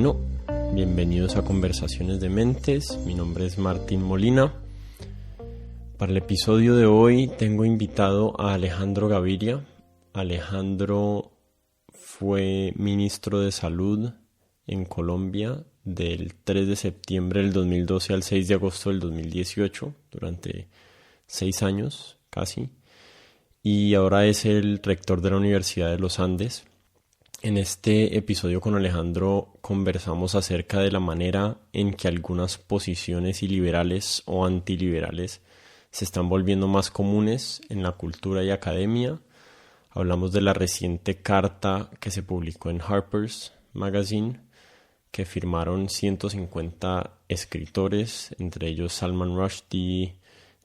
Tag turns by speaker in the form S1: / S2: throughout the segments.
S1: Bueno, bienvenidos a Conversaciones de Mentes. Mi nombre es Martín Molina. Para el episodio de hoy tengo invitado a Alejandro Gaviria. Alejandro fue ministro de Salud en Colombia del 3 de septiembre del 2012 al 6 de agosto del 2018, durante 6 años casi, y ahora es el rector de la Universidad de los Andes. En este episodio con Alejandro conversamos acerca de la manera en que algunas posiciones iliberales o antiliberales se están volviendo más comunes en la cultura y academia. Hablamos de la reciente carta que se publicó en Harper's Magazine, que firmaron 150 escritores, entre ellos Salman Rushdie,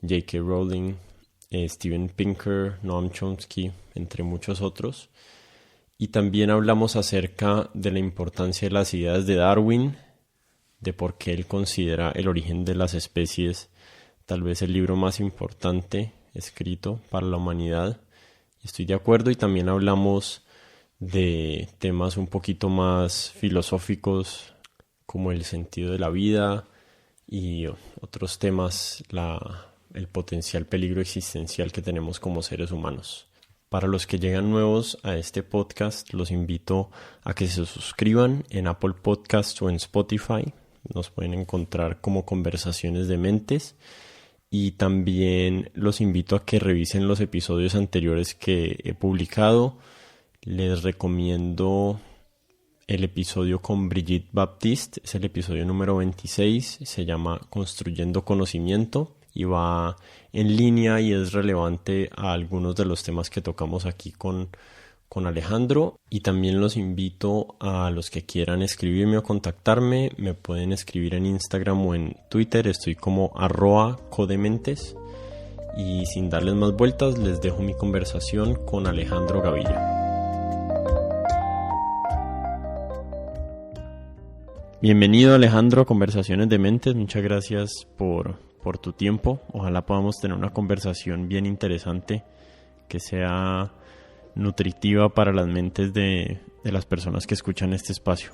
S1: J.K. Rowling, Steven Pinker, Noam Chomsky, entre muchos otros. Y también hablamos acerca de la importancia de las ideas de Darwin, de por qué él considera El origen de las especies tal vez el libro más importante escrito para la humanidad. Estoy de acuerdo, y también hablamos de temas un poquito más filosóficos como el sentido de la vida y otros temas, el potencial peligro existencial que tenemos como seres humanos. Para los que llegan nuevos a este podcast, los invito a que se suscriban en Apple Podcasts o en Spotify. Nos pueden encontrar como Conversaciones de Mentes. Y también los invito a que revisen los episodios anteriores que he publicado. Les recomiendo el episodio con Brigitte Baptiste, es el episodio número 26, se llama Construyendo Conocimiento y va en línea y es relevante a algunos de los temas que tocamos aquí con Alejandro. Y también los invito a los que quieran escribirme o contactarme, me pueden escribir en Instagram o en Twitter, estoy como @codementes. Y sin darles más vueltas, les dejo mi conversación con Alejandro Gaviria. Bienvenido, Alejandro, a Conversaciones de Mentes. Muchas gracias por tu tiempo. Ojalá podamos tener una conversación bien interesante que sea nutritiva para las mentes de las personas que escuchan este espacio.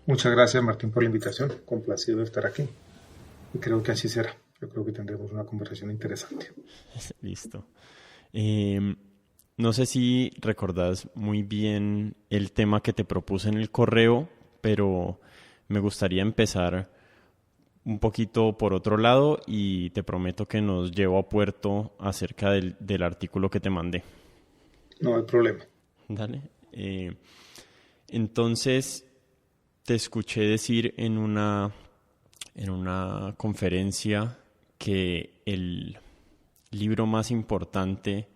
S2: Muchas gracias, Martín, por la invitación. Complacido de estar aquí. Y creo que así será. Yo creo que tendremos una conversación interesante.
S1: Listo. No sé si recordás muy bien el tema que te propuse en el correo, pero me gustaría empezar un poquito por otro lado y te prometo que nos llevo a puerto acerca del artículo que te mandé.
S2: No hay problema.
S1: Dale. Entonces, te escuché decir en una conferencia que el libro más importante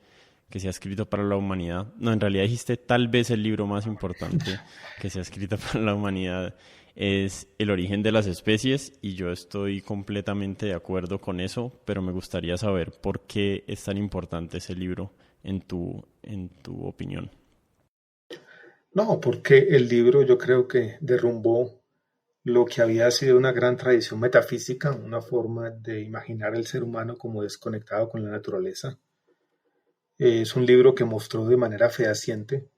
S1: que se ha escrito para la humanidad, no, en realidad dijiste tal vez el libro más importante que se ha escrito para la humanidad es El origen de las especies, y yo estoy completamente de acuerdo con eso, pero me gustaría saber por qué es tan importante ese libro en tu opinión.
S2: No, porque el libro yo creo que derrumbó lo que había sido una gran tradición metafísica, una forma de imaginar al ser humano como desconectado con la naturaleza. Es un libro que mostró de manera fehaciente,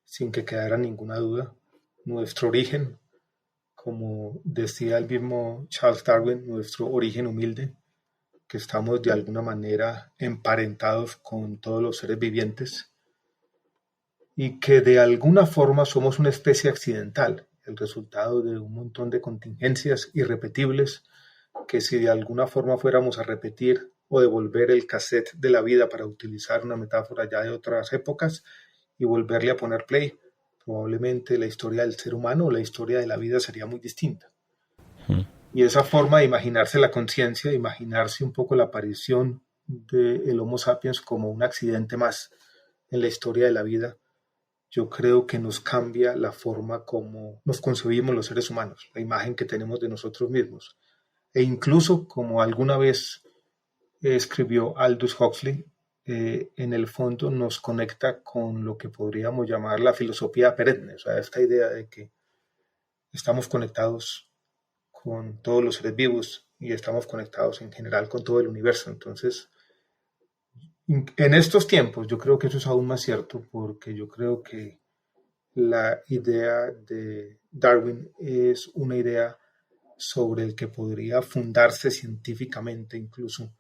S2: sin que quedara ninguna duda, nuestro origen, como decía el mismo Charles Darwin, nuestro origen humilde, que estamos de alguna manera emparentados con todos los seres vivientes y que de alguna forma somos una especie accidental, el resultado de un montón de contingencias irrepetibles que si de alguna forma fuéramos a repetir o devolver el cassette de la vida, para utilizar una metáfora ya de otras épocas, y volverle a poner play, probablemente la historia del ser humano o la historia de la vida sería muy distinta. Y esa forma de imaginarse la conciencia, imaginarse un poco la aparición del Homo sapiens como un accidente más en la historia de la vida, yo creo que nos cambia la forma como nos concebimos los seres humanos, la imagen que tenemos de nosotros mismos. E incluso, como alguna vez escribió Aldous Huxley, en el fondo nos conecta con lo que podríamos llamar la filosofía perenne, o sea, esta idea de que estamos conectados con todos los seres vivos y estamos conectados en general con todo el universo. Entonces, en estos tiempos yo creo que eso es aún más cierto, porque yo creo que la idea de Darwin es una idea sobre el que podría fundarse científicamente incluso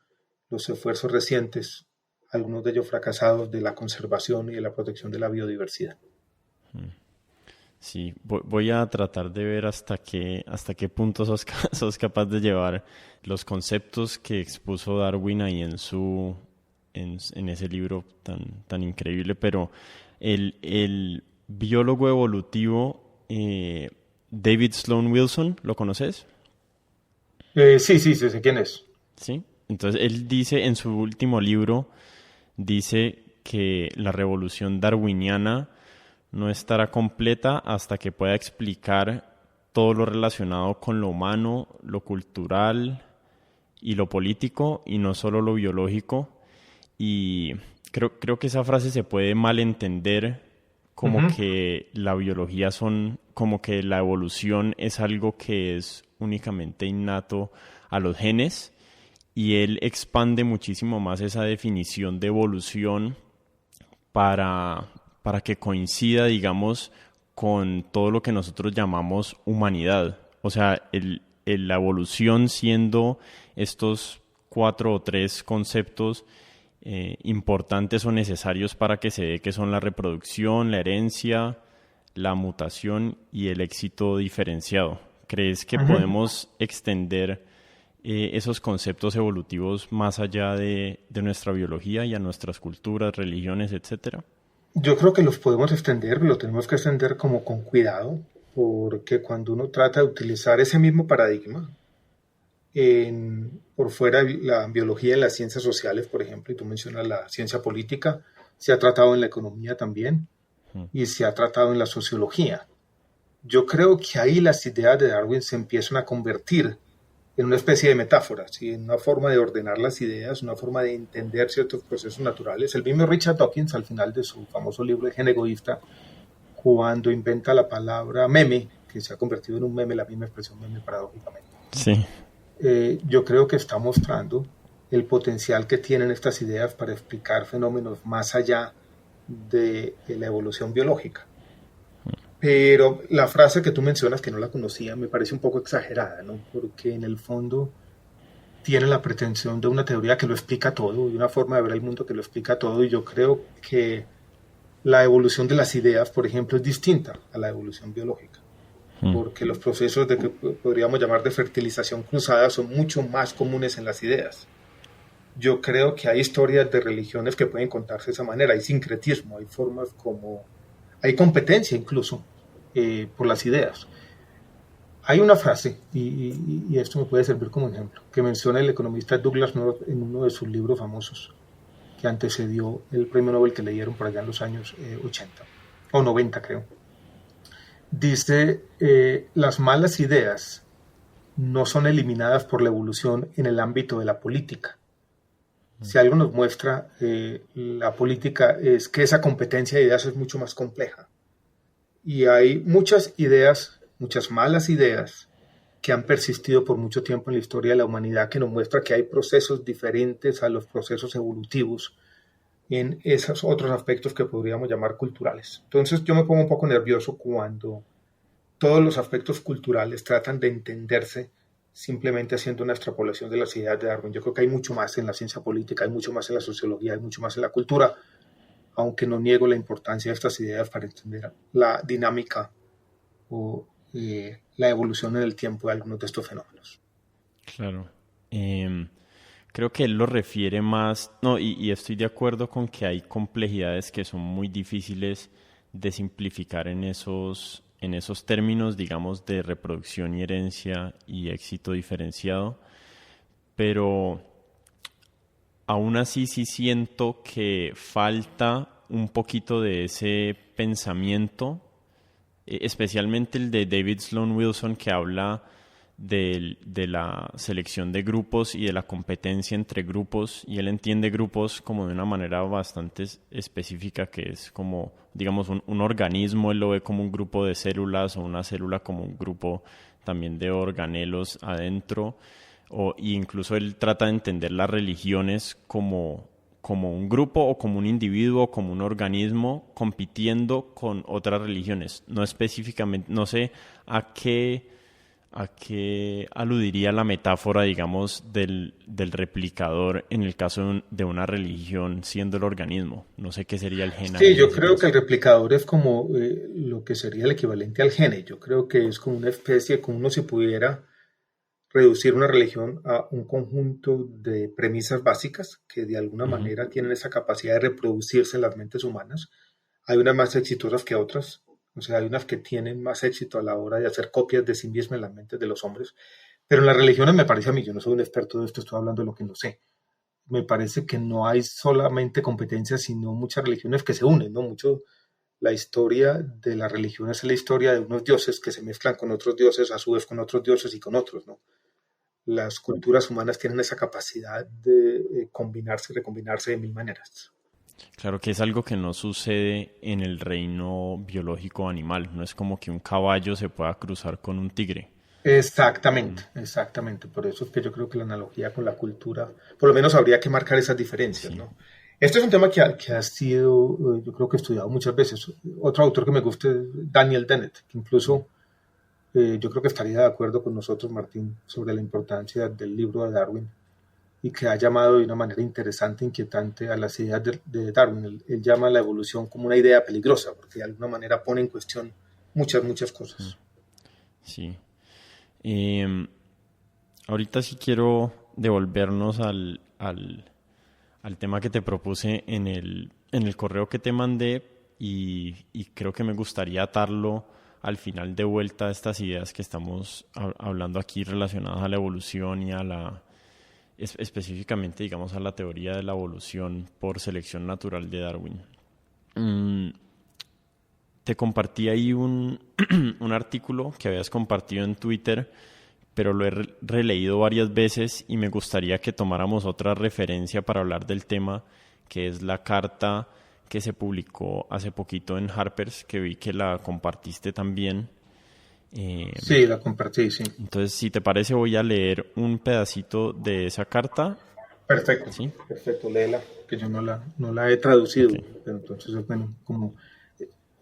S2: los esfuerzos recientes, algunos de ellos fracasados, de la conservación y de la protección de la biodiversidad.
S1: Sí, voy a tratar de ver hasta qué punto sos capaz de llevar los conceptos que expuso Darwin ahí en ese libro tan increíble, pero el biólogo evolutivo David Sloan Wilson, ¿lo conoces?
S2: Sí, sé quién es.
S1: Sí. Entonces él dice en su último libro, dice que la revolución darwiniana no estará completa hasta que pueda explicar todo lo relacionado con lo humano, lo cultural y lo político, y no solo lo biológico. Y creo que esa frase se puede malentender como que la biología como que la evolución es algo que es únicamente innato a los genes, y él expande muchísimo más esa definición de evolución para que coincida, digamos, con todo lo que nosotros llamamos humanidad. O sea, la evolución siendo estos 4 o 3 conceptos importantes o necesarios para que se dé, que son la reproducción, la herencia, la mutación y el éxito diferenciado. ¿Crees que podemos extender esos conceptos evolutivos más allá de nuestra biología y a nuestras culturas, religiones, etcétera?
S2: Yo creo que los podemos extender, lo tenemos que extender como con cuidado, porque cuando uno trata de utilizar ese mismo paradigma por fuera de la biología y las ciencias sociales, por ejemplo, y tú mencionas la ciencia política, se ha tratado en la economía también y se ha tratado en la sociología. Yo creo que ahí las ideas de Darwin se empiezan a convertir en una especie de metáfora, ¿sí? En una forma de ordenar las ideas, una forma de entender ciertos procesos naturales. El mismo Richard Dawkins, al final de su famoso libro El gen egoísta, cuando inventa la palabra meme, que se ha convertido en un meme, la misma expresión meme paradójicamente.
S1: Sí.
S2: Yo creo que está mostrando el potencial que tienen estas ideas para explicar fenómenos más allá de la evolución biológica. Pero la frase que tú mencionas, que no la conocía, me parece un poco exagerada, ¿no? Porque en el fondo tiene la pretensión de una teoría que lo explica todo, de una forma de ver el mundo que lo explica todo, y yo creo que la evolución de las ideas, por ejemplo, es distinta a la evolución biológica, porque los procesos de que podríamos llamar de fertilización cruzada son mucho más comunes en las ideas. Yo creo que hay historias de religiones que pueden contarse de esa manera, hay sincretismo, hay formas como... hay competencia incluso por las ideas. Hay una frase, y esto me puede servir como ejemplo, que menciona el economista Douglas North en uno de sus libros famosos, que antecedió el premio Nobel que le dieron por allá en los años 80, o 90 creo. Dice, las malas ideas no son eliminadas por la evolución en el ámbito de la política. Si algo nos muestra la política es que esa competencia de ideas es mucho más compleja. Y hay muchas ideas, muchas malas ideas, que han persistido por mucho tiempo en la historia de la humanidad, que nos muestra que hay procesos diferentes a los procesos evolutivos en esos otros aspectos que podríamos llamar culturales. Entonces yo me pongo un poco nervioso cuando todos los aspectos culturales tratan de entenderse simplemente haciendo una extrapolación de las ideas de Darwin. Yo creo que hay mucho más en la ciencia política, hay mucho más en la sociología, hay mucho más en la cultura, aunque no niego la importancia de estas ideas para entender la dinámica o la evolución en el tiempo de algunos de estos fenómenos.
S1: Claro. Creo que él lo refiere más, no, y estoy de acuerdo con que hay complejidades que son muy difíciles de simplificar en esos términos, digamos, de reproducción y herencia y éxito diferenciado, pero aún así sí siento que falta un poquito de ese pensamiento, especialmente el de David Sloan Wilson, que habla de la selección de grupos y de la competencia entre grupos, y él entiende grupos como de una manera bastante específica, que es como, digamos, un organismo. Él lo ve como un grupo de células, o una célula como un grupo también de organelos adentro, y incluso él trata de entender las religiones como como un grupo o como un individuo, como un organismo compitiendo con otras religiones. No específicamente, no sé a qué aludiría la metáfora, digamos, del replicador en el caso de una religión siendo el organismo. No sé qué sería el gen ahí
S2: Sí,
S1: en
S2: yo
S1: ese
S2: creo que
S1: caso.
S2: el replicador es como lo que sería el equivalente al gene. Yo creo que es como una especie, como uno si pudiera reducir una religión a un conjunto de premisas básicas que de alguna
S1: Ujú.
S2: manera tienen esa capacidad de reproducirse en las mentes humanas. Hay unas más exitosas que otras, o sea, hay unas que tienen más éxito a la hora de hacer copias de sí mismas en las mentes de los hombres, pero en las religiones me parece a mí, yo no soy un experto de esto, estoy hablando de lo que no sé. Me parece que no hay solamente competencias, sino muchas religiones que se unen, ¿no? Mucho la historia de la religión es la historia de unos dioses que se mezclan con otros dioses, a su vez con otros dioses y con otros, ¿no? Las culturas humanas tienen esa capacidad de combinarse y recombinarse de mil maneras.
S1: Claro que es algo que no sucede en el reino biológico animal. No es como que un caballo se pueda cruzar con un tigre.
S2: Exactamente, exactamente. Por eso es que yo creo que la analogía con la cultura, por lo menos habría que marcar esas diferencias,
S1: Sí.
S2: ¿no? Este es un tema que ha sido, yo creo que he estudiado muchas veces. Otro autor que me gusta es Daniel Dennett, que incluso yo creo que estaría de acuerdo con nosotros, Martín, sobre la importancia del libro de Darwin y que ha llamado de una manera interesante, inquietante a las ideas de Darwin. Él llama la evolución como una idea peligrosa, porque de alguna manera pone en cuestión muchas, muchas cosas.
S1: Sí. Eh, Ahorita sí quiero devolvernos al tema que te propuse en el correo que te mandé y creo que me gustaría atarlo al final de vuelta a estas ideas que estamos hablando aquí relacionadas a la evolución y a específicamente, digamos, a la teoría de la evolución por selección natural de Darwin. Mm, Te compartí ahí un artículo que habías compartido en Twitter, pero lo he releído varias veces y me gustaría que tomáramos otra referencia para hablar del tema, que es la carta que se publicó hace poquito en Harper's, que vi que la compartiste también. Eh,
S2: Sí, la compartí, sí.
S1: entonces, si te parece, voy a leer un pedacito de esa carta,
S2: Perfecto,
S1: ¿sí?
S2: perfecto, léela, que yo no la he traducido,
S1: Ok.
S2: pero entonces, bueno, como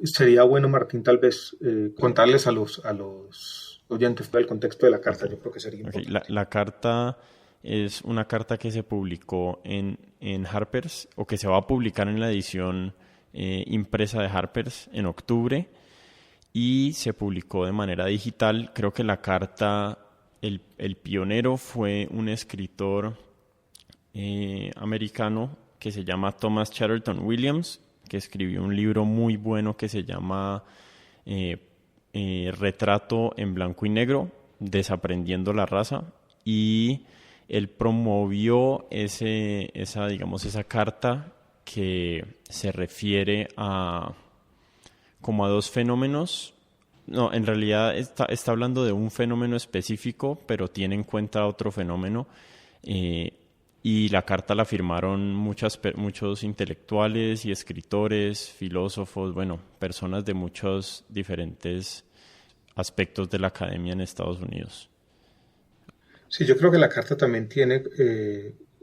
S2: sería bueno, Martín, tal vez contarles a los oyentes el contexto de la carta, yo creo que sería
S1: Ok, La,
S2: importante.
S1: la carta es una carta que se publicó en Harper's o que se va a publicar en la edición impresa de Harper's en octubre y se publicó de manera digital. Creo que la carta, el pionero fue un escritor americano que se llama Thomas Chatterton Williams, que escribió un libro muy bueno que se llama eh, Retrato en blanco y negro, Desaprendiendo la raza, y él promovió digamos, esa carta que se refiere a como a dos fenómenos. No, en realidad está hablando de un fenómeno específico, pero tiene en cuenta otro fenómeno. eh, y la carta la firmaron muchos intelectuales y escritores, filósofos, bueno, personas de muchos diferentes aspectos de la academia en Estados Unidos.
S2: Sí, yo creo que la carta también tiene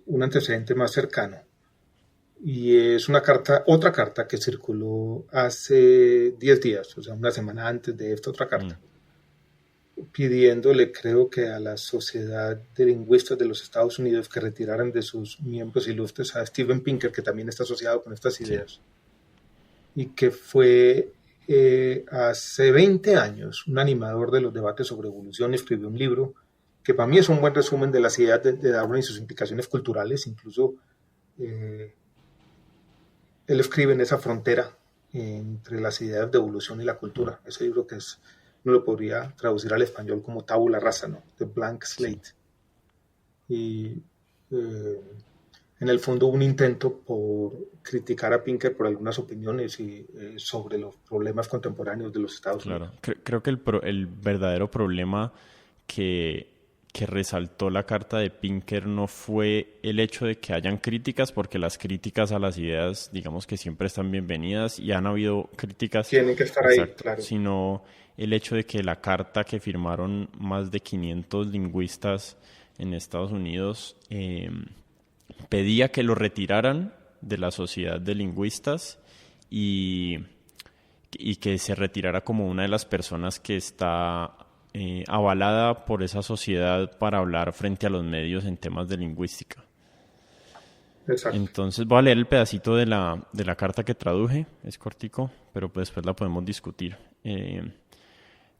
S2: un antecedente más cercano y es una carta, otra carta que circuló hace 10 días, o sea, una semana antes de esta otra
S1: Mm,
S2: carta, pidiéndole, creo que a la Sociedad de Lingüistas de los Estados Unidos que retiraran de sus miembros ilustres a Steven Pinker, que también está asociado con estas
S1: sí,
S2: ideas, y que fue hace 20 años un animador de los debates sobre evolución, escribió un libro que para mí es un buen resumen de las ideas de Darwin y sus implicaciones culturales, incluso eh, él escribe en esa frontera entre las ideas de evolución y la cultura. Ese libro que es, no lo podría traducir al español como tabula rasa, ¿no? The Blank
S1: sí.
S2: Slate. Y eh, en el fondo un intento por criticar a Pinker por algunas opiniones sobre los problemas contemporáneos de los Estados
S1: Claro,
S2: Unidos.
S1: creo que el verdadero problema que, que resaltó la carta de Pinker no fue el hecho de que hayan críticas, porque las críticas a las ideas, digamos que siempre están bienvenidas y han habido críticas,
S2: Tienen que estar ahí,
S1: exacto,
S2: claro.
S1: sino el hecho de que la carta que firmaron más de 500 lingüistas en Estados Unidos pedía que lo retiraran de la Sociedad de Lingüistas y que se retirara como una de las personas que está avalada por esa sociedad para hablar frente a los medios en temas de lingüística.
S2: Exacto.
S1: Entonces voy a leer el pedacito de la carta que traduje, es cortico, pero pues después la podemos discutir.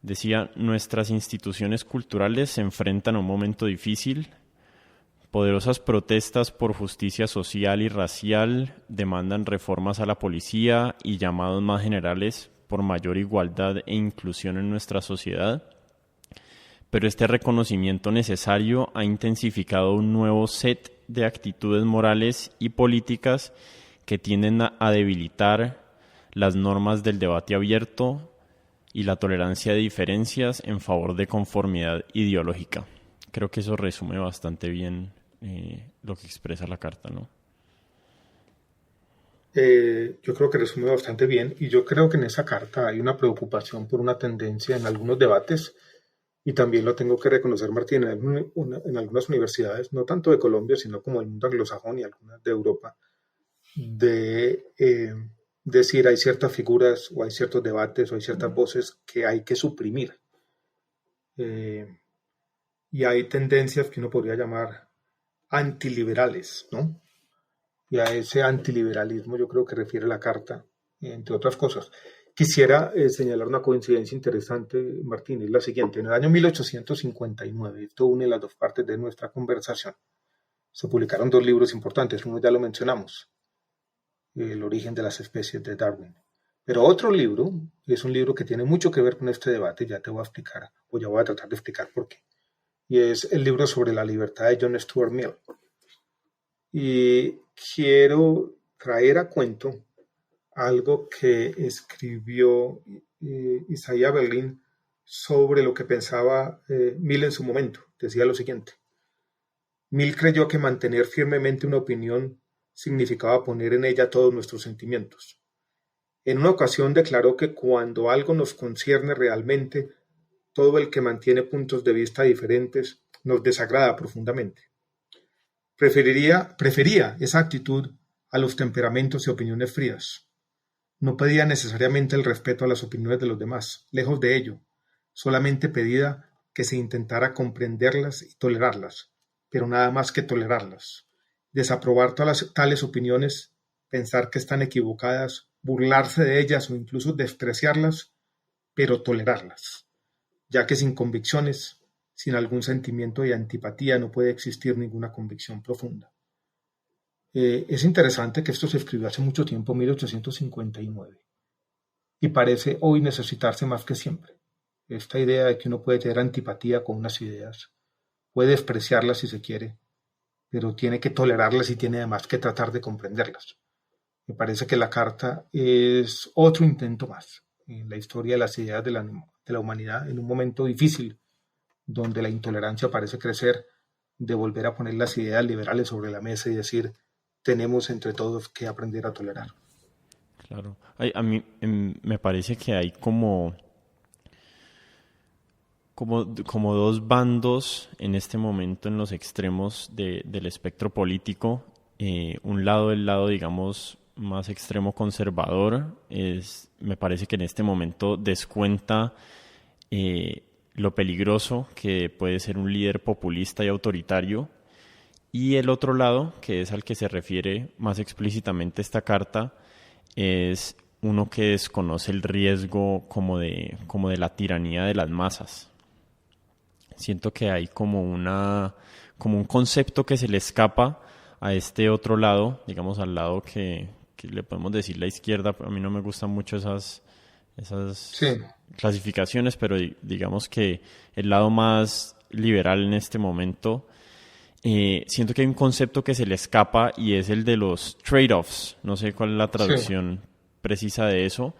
S1: Decía: nuestras instituciones culturales se enfrentan a un momento difícil. Poderosas protestas por justicia social y racial demandan reformas a la policía y llamados más generales por mayor igualdad e inclusión en nuestra sociedad. Pero este reconocimiento necesario ha intensificado un nuevo set de actitudes morales y políticas que tienden a debilitar las normas del debate abierto y la tolerancia de diferencias en favor de conformidad ideológica. Creo que eso resume bastante bien lo que expresa la carta, ¿no?
S2: Yo creo que resume bastante bien, y yo creo que en esa carta hay una preocupación por una tendencia en algunos debates, y también lo tengo que reconocer, Martín, en algunas universidades, no tanto de Colombia, sino como el mundo anglosajón y algunas de Europa, de decir hay ciertas figuras o hay ciertos debates o hay ciertas voces que hay que suprimir. Y hay tendencias que uno podría llamar antiliberales, ¿no? Y a ese antiliberalismo yo creo que refiere la carta, entre otras cosas. Quisiera señalar una coincidencia interesante, Martín, es la siguiente. En el año 1859, esto une las dos partes de nuestra conversación, se publicaron dos libros importantes. Uno ya lo mencionamos, El origen de las especies, de Darwin. Pero otro libro, es un libro que tiene mucho que ver con este debate, ya te voy a explicar, o ya voy a tratar de explicar por qué. Y es el libro sobre la libertad de John Stuart Mill. Y quiero traer a cuento algo que escribió Isaiah Berlin sobre lo que pensaba Mill en su momento. Decía lo siguiente: Mill creyó que mantener firmemente una opinión significaba poner en ella todos nuestros sentimientos. En una ocasión declaró que cuando algo nos concierne realmente, todo el que mantiene puntos de vista diferentes nos desagrada profundamente. Prefería esa actitud a los temperamentos y opiniones frías. No pedía necesariamente el respeto a las opiniones de los demás, lejos de ello, solamente pedía que se intentara comprenderlas y tolerarlas, pero nada más que tolerarlas. Desaprobar tales opiniones, pensar que están equivocadas, burlarse de ellas o incluso despreciarlas, pero tolerarlas, ya que sin convicciones, sin algún sentimiento de antipatía, no puede existir ninguna convicción profunda. Es interesante que esto se escribió hace mucho tiempo, 1859, y parece hoy necesitarse más que siempre. Esta idea de que uno puede tener antipatía con unas ideas, puede despreciarlas si se quiere, pero tiene que tolerarlas y tiene además que tratar de comprenderlas. Me parece que la carta es otro intento más en la historia de las ideas de la humanidad, en un momento difícil, donde la intolerancia parece crecer, de volver a poner las ideas liberales sobre la mesa y decir: tenemos entre todos que aprender a tolerar.
S1: Claro. A mí me parece que hay como dos bandos en este momento en los extremos del espectro político. Un lado, el lado, digamos, más extremo conservador, me parece que en este momento descuenta lo peligroso que puede ser un líder populista y autoritario. Y el otro lado, que es al que se refiere más explícitamente esta carta, es uno que desconoce el riesgo como de la tiranía de las masas. Siento que hay como un concepto que se le escapa a este otro lado, digamos al lado que le podemos decir la izquierda. A mí no me gustan mucho esas
S2: Sí.
S1: clasificaciones, pero digamos que el lado más liberal en este momento, siento que hay un concepto que se le escapa y es el de los trade-offs. No sé cuál es la traducción precisa de eso,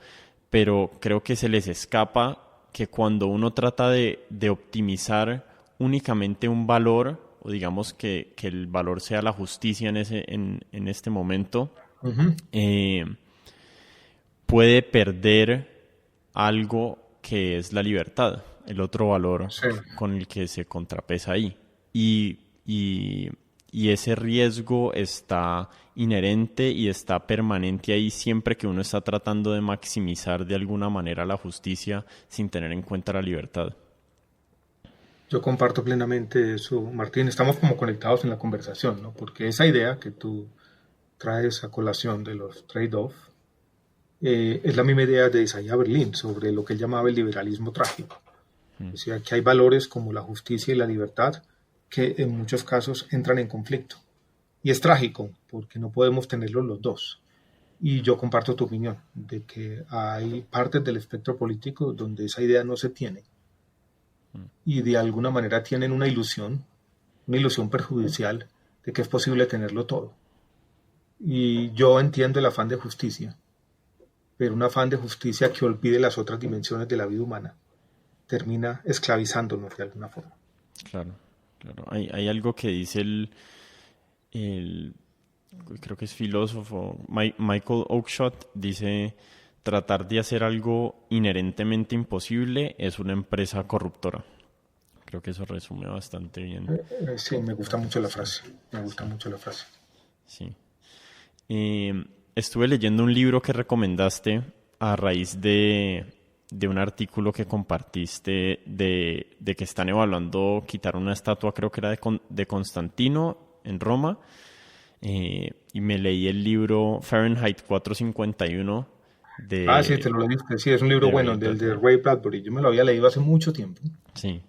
S1: pero creo que se les escapa que cuando uno trata de optimizar únicamente un valor, o digamos que el valor sea la justicia en este momento, puede perder algo que es la libertad, el otro valor con el que se contrapesa ahí. Y y ese riesgo está inherente y está permanente ahí siempre que uno está tratando de maximizar de alguna manera la justicia sin tener en cuenta la libertad.
S2: Yo comparto plenamente eso, Martín. Estamos como conectados en la conversación, ¿no? Porque esa idea que tú traes a colación de los trade-off es la misma idea de Isaiah Berlin sobre lo que él llamaba el liberalismo trágico. O sea, que hay valores como la justicia y la libertad que en muchos casos entran en conflicto. Y es trágico porque no podemos tenerlos los dos. Y yo comparto tu opinión de que hay partes del espectro político donde esa idea no se tiene y de alguna manera tienen una ilusión perjudicial de que es posible tenerlo todo. Y yo entiendo el afán de justicia, pero un afán de justicia que olvide las otras dimensiones de la vida humana termina esclavizándonos de alguna forma.
S1: Claro, claro. Hay algo que dice creo que es filósofo, Michael Oakeshott, dice: tratar de hacer algo inherentemente imposible es una empresa corruptora. Creo que eso resume bastante bien.
S2: Sí, me gusta mucho la frase.
S1: Sí. Estuve leyendo un libro que recomendaste a raíz de un artículo que compartiste de que están evaluando quitar una estatua, creo que era de Constantino en Roma. Y me leí el libro Fahrenheit 451 de...
S2: Sí, te lo leíste. Sí, es un libro bueno, del de Ray Bradbury. Yo me lo había leído hace mucho tiempo.
S1: Sí.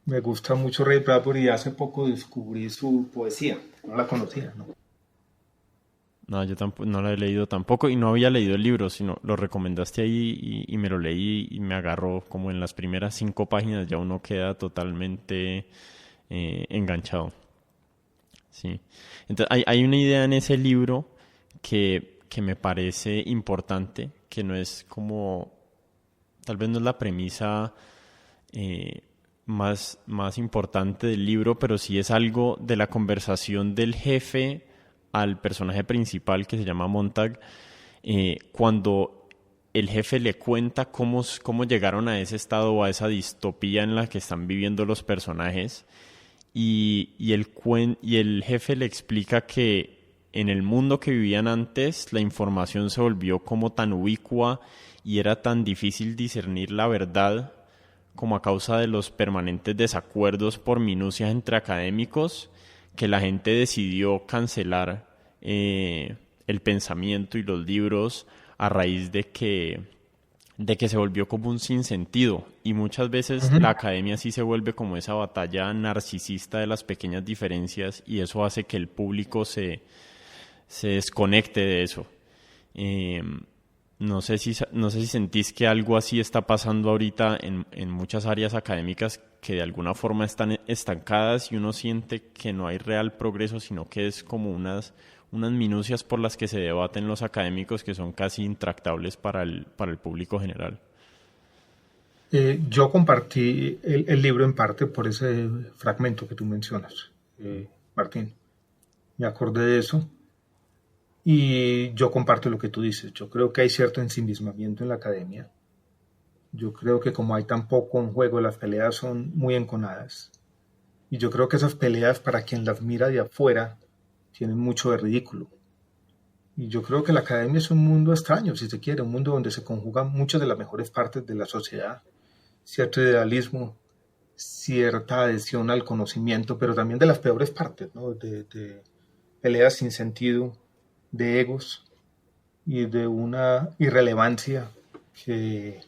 S2: Me gusta mucho Ray Bradbury y hace poco descubrí su poesía. No la conocía, ¿no?
S1: No, yo tampoco, no la he leído tampoco y no había leído el libro, sino lo recomendaste ahí y me lo leí y me agarró como en las primeras 5 páginas, ya uno queda totalmente enganchado. Sí. Entonces hay una idea en ese libro que me parece importante, que no es como, tal vez no es la premisa más importante del libro, pero sí es algo de la conversación del jefe al personaje principal, que se llama Montag, cuando el jefe le cuenta cómo llegaron a ese estado o a esa distopía en la que están viviendo los personajes, y el jefe le explica que en el mundo que vivían antes la información se volvió como tan ubicua y era tan difícil discernir la verdad como a causa de los permanentes desacuerdos por minucias entre académicos, que la gente decidió cancelar el pensamiento y los libros a raíz de que se volvió como un sinsentido. Y muchas veces la academia sí se vuelve como esa batalla narcisista de las pequeñas diferencias, y eso hace que el público se desconecte de eso. No sé si sentís que algo así está pasando ahorita en muchas áreas académicas que de alguna forma están estancadas y uno siente que no hay real progreso, sino que es como unas minucias por las que se debaten los académicos que son casi intractables para el público general.
S2: Yo compartí el libro en parte por ese fragmento que tú mencionas, Martín. Me acordé de eso. Y yo comparto lo que tú dices. Yo creo que hay cierto ensimismamiento en la academia. Yo creo que como hay tan poco en juego, las peleas son muy enconadas. Y yo creo que esas peleas, para quien las mira de afuera, tienen mucho de ridículo. Y yo creo que la academia es un mundo extraño, si se quiere, un mundo donde se conjugan muchas de las mejores partes de la sociedad. Cierto idealismo, cierta adhesión al conocimiento, pero también de las peores partes, ¿no? De peleas sin sentido, de egos y de una irrelevancia que,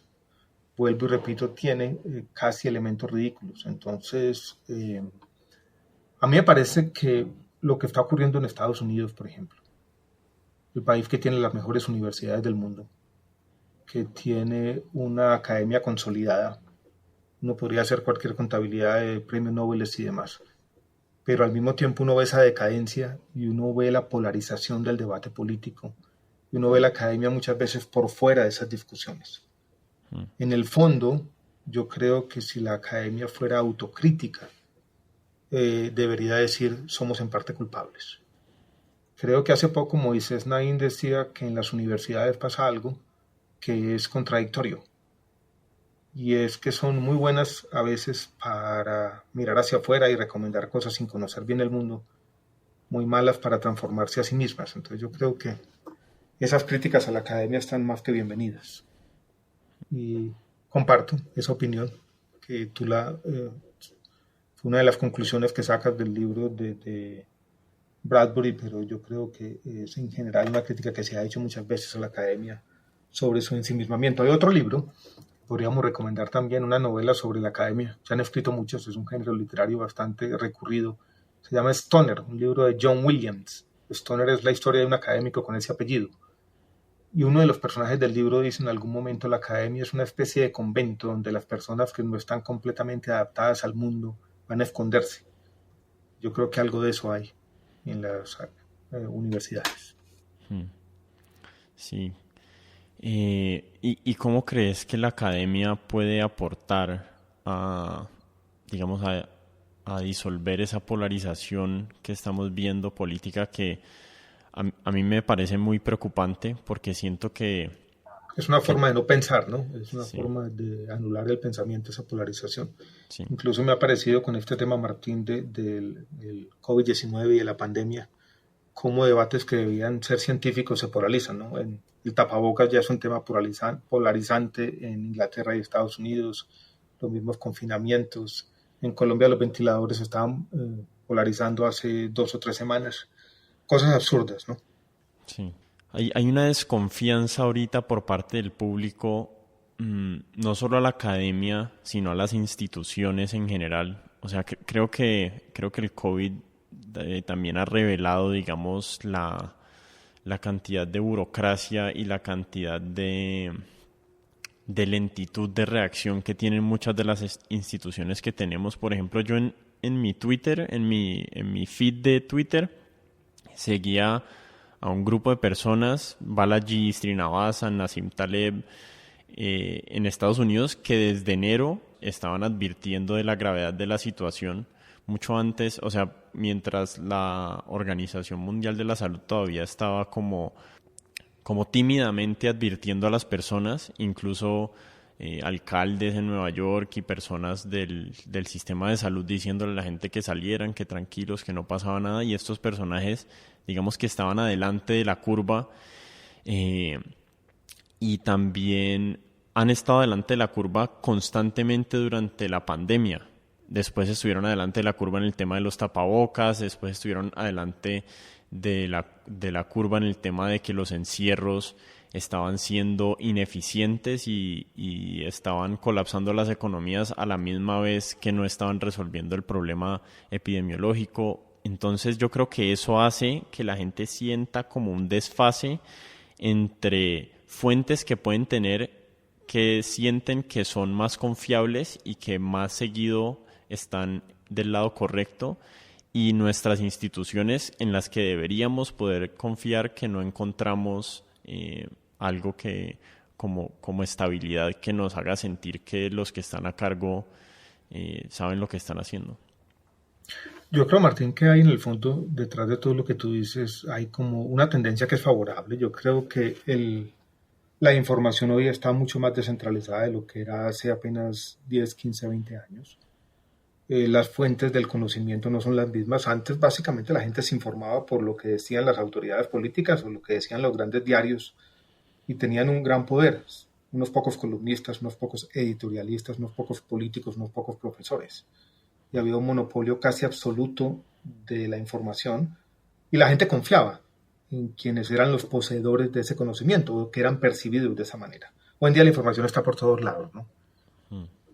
S2: vuelvo y repito, tiene casi elementos ridículos. Entonces, a mí me parece que lo que está ocurriendo en Estados Unidos, por ejemplo, el país que tiene las mejores universidades del mundo, que tiene una academia consolidada, uno podría hacer cualquier contabilidad de premios Nobel y demás, pero al mismo tiempo uno ve esa decadencia y uno ve la polarización del debate político y uno ve la academia muchas veces por fuera de esas discusiones. En el fondo, yo creo que si la academia fuera autocrítica, debería decir: somos en parte culpables. Creo que hace poco Moisés Naim decía que en las universidades pasa algo que es contradictorio, y es que son muy buenas a veces para mirar hacia afuera y recomendar cosas sin conocer bien el mundo, muy malas para transformarse a sí mismas. Entonces yo creo que esas críticas a la academia están más que bienvenidas. Y comparto esa opinión que fue una de las conclusiones que sacas del libro de Bradbury, pero yo creo que es en general una crítica que se ha hecho muchas veces a la academia sobre su ensimismamiento. Hay otro libro, podríamos recomendar también una novela sobre la academia, se han escrito muchos, es un género literario bastante recurrido, se llama Stoner, un libro de John Williams. Stoner es la historia de un académico con ese apellido. Y uno de los personajes del libro dice en algún momento la academia es una especie de convento donde las personas que no están completamente adaptadas al mundo van a esconderse. Yo creo que algo de eso hay en las universidades.
S1: Sí. ¿Y cómo crees que la academia puede aportar digamos, a disolver esa polarización que estamos viendo política que a mí me parece muy preocupante porque siento que...
S2: Es una forma de no pensar, ¿no? Es una
S1: Sí.
S2: forma de anular el pensamiento, esa polarización.
S1: Sí.
S2: Incluso me ha parecido con este tema, Martín, del COVID-19 y de la pandemia, cómo debates que debían ser científicos se polarizan, ¿no? El tapabocas ya es un tema polarizante en Inglaterra y Estados Unidos, los mismos confinamientos. En Colombia los ventiladores estaban polarizando hace 2 o 3 semanas. Cosas absurdas, ¿no?
S1: Sí. Hay una desconfianza ahorita por parte del público, no solo a la academia, sino a las instituciones en general. O sea, creo que el COVID también ha revelado, digamos, la cantidad de burocracia y la cantidad de lentitud de reacción que tienen muchas de las instituciones que tenemos. Por ejemplo, yo en mi Twitter, en mi feed de Twitter, seguía a un grupo de personas, Balaji Srinivasan, Nassim Taleb, en Estados Unidos, que desde enero estaban advirtiendo de la gravedad de la situación mucho antes, o sea, mientras la Organización Mundial de la Salud todavía estaba como tímidamente advirtiendo a las personas, incluso alcaldes en Nueva York y personas del sistema de salud diciéndole a la gente que salieran, que tranquilos, que no pasaba nada, y estos personajes, digamos que estaban adelante de la curva y también han estado adelante de la curva constantemente durante la pandemia. Después estuvieron adelante de la curva en el tema de los tapabocas, después estuvieron adelante de la curva en el tema de que los encierros estaban siendo ineficientes y estaban colapsando las economías a la misma vez que no estaban resolviendo el problema epidemiológico. Entonces yo creo que eso hace que la gente sienta como un desfase entre fuentes que pueden tener que sienten que son más confiables y que más seguido están del lado correcto, y nuestras instituciones en las que deberíamos poder confiar que no encontramos algo que como estabilidad que nos haga sentir que los que están a cargo saben lo que están haciendo.
S2: Yo creo, Martín, que hay en el fondo, detrás de todo lo que tú dices, hay como una tendencia que es favorable. Yo creo que la información hoy está mucho más descentralizada de lo que era hace apenas 10, 15, 20 años. Las fuentes del conocimiento no son las mismas. Antes básicamente la gente se informaba por lo que decían las autoridades políticas o lo que decían los grandes diarios y tenían un gran poder. Unos pocos columnistas, unos pocos editorialistas, unos pocos políticos, unos pocos profesores. Y había un monopolio casi absoluto de la información y la gente confiaba en quienes eran los poseedores de ese conocimiento o que eran percibidos de esa manera. Hoy en día la información está por todos lados, ¿no?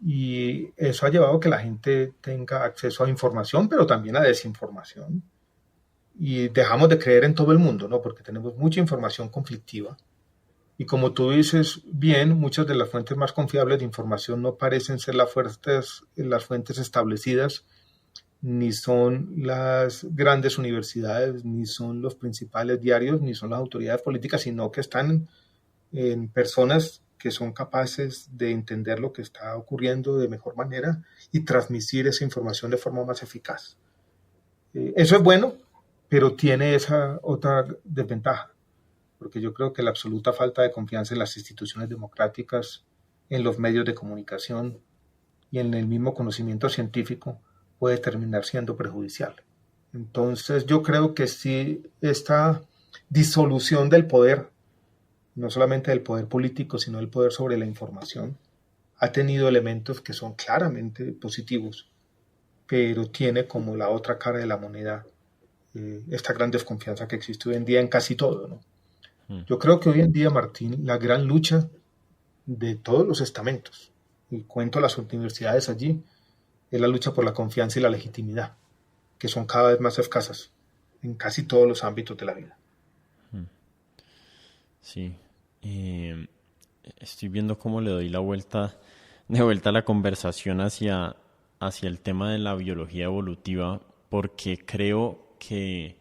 S2: Y eso ha llevado a que la gente tenga acceso a información, pero también a desinformación. Y dejamos de creer en todo el mundo, ¿no? Porque tenemos mucha información conflictiva. Y como tú dices bien, muchas de las fuentes más confiables de información no parecen ser las fuentes establecidas, ni son las grandes universidades, ni son los principales diarios, ni son las autoridades políticas, sino que están en personas que son capaces de entender lo que está ocurriendo de mejor manera y transmitir esa información de forma más eficaz. Eso es bueno, pero tiene esa otra desventaja, porque yo creo que la absoluta falta de confianza en las instituciones democráticas, en los medios de comunicación y en el mismo conocimiento científico puede terminar siendo perjudicial. Entonces yo creo que sí, esta disolución del poder, no solamente del poder político, sino del poder sobre la información, ha tenido elementos que son claramente positivos, pero tiene como la otra cara de la moneda esta gran desconfianza que existe hoy en día en casi todo, ¿no? Yo creo que hoy en día, Martín, la gran lucha de todos los estamentos, y cuento las universidades allí, es la lucha por la confianza y la legitimidad, que son cada vez más escasas en casi todos los ámbitos de la vida.
S1: Sí. Estoy viendo cómo le doy de vuelta a la conversación hacia el tema de la biología evolutiva, porque creo que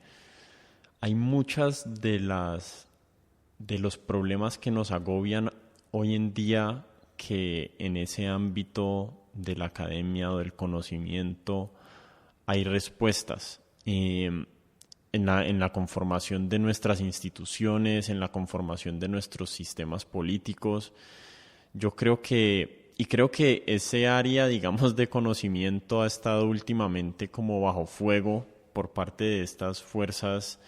S1: hay muchas de los problemas que nos agobian hoy en día que en ese ámbito de la academia o del conocimiento hay respuestas. En la conformación de nuestras instituciones, en la conformación de nuestros sistemas políticos. Creo que ese área, digamos, de conocimiento ha estado últimamente como bajo fuego por parte de estas fuerzas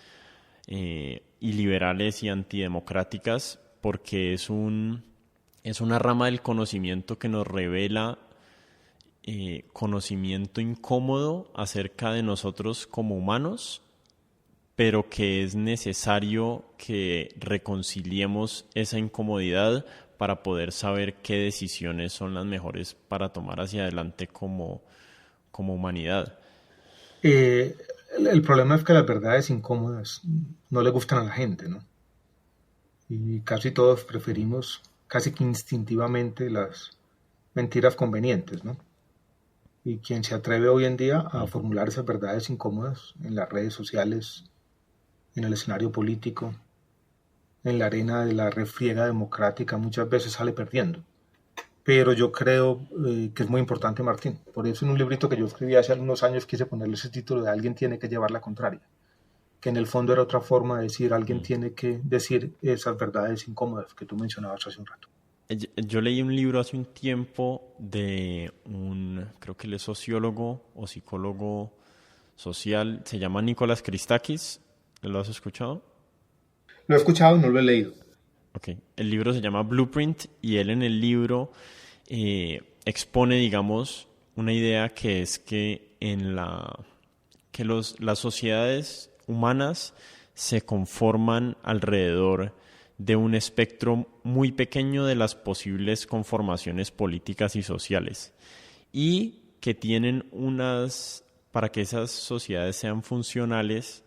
S1: iliberales y antidemocráticas, porque es una rama del conocimiento que nos revela conocimiento incómodo acerca de nosotros como humanos, pero que es necesario que reconciliemos esa incomodidad para poder saber qué decisiones son las mejores para tomar hacia adelante como humanidad.
S2: El problema es que las verdades incómodas no le gustan a la gente, ¿no? Y casi todos preferimos, casi que instintivamente, las mentiras convenientes, ¿no? Y quien se atreve hoy en día a formular esas verdades incómodas en las redes sociales, en el escenario político, en la arena de la refriega democrática, muchas veces sale perdiendo. Pero yo creo que es muy importante, Martín. Por eso en un librito que yo escribí hace algunos años quise ponerle ese título de Alguien tiene que llevar la contraria. Que en el fondo era otra forma de decir, alguien tiene que decir esas verdades incómodas que tú mencionabas hace un rato.
S1: Yo leí un libro hace un tiempo de creo que él es sociólogo o psicólogo social, se llama Nicolás Christakis. ¿Lo has escuchado?
S2: Lo he escuchado, no lo he leído.
S1: Ok, el libro se llama Blueprint y él en el libro expone, digamos, una idea que es que las sociedades humanas se conforman alrededor de un espectro muy pequeño de las posibles conformaciones políticas y sociales y que tienen para que esas sociedades sean funcionales,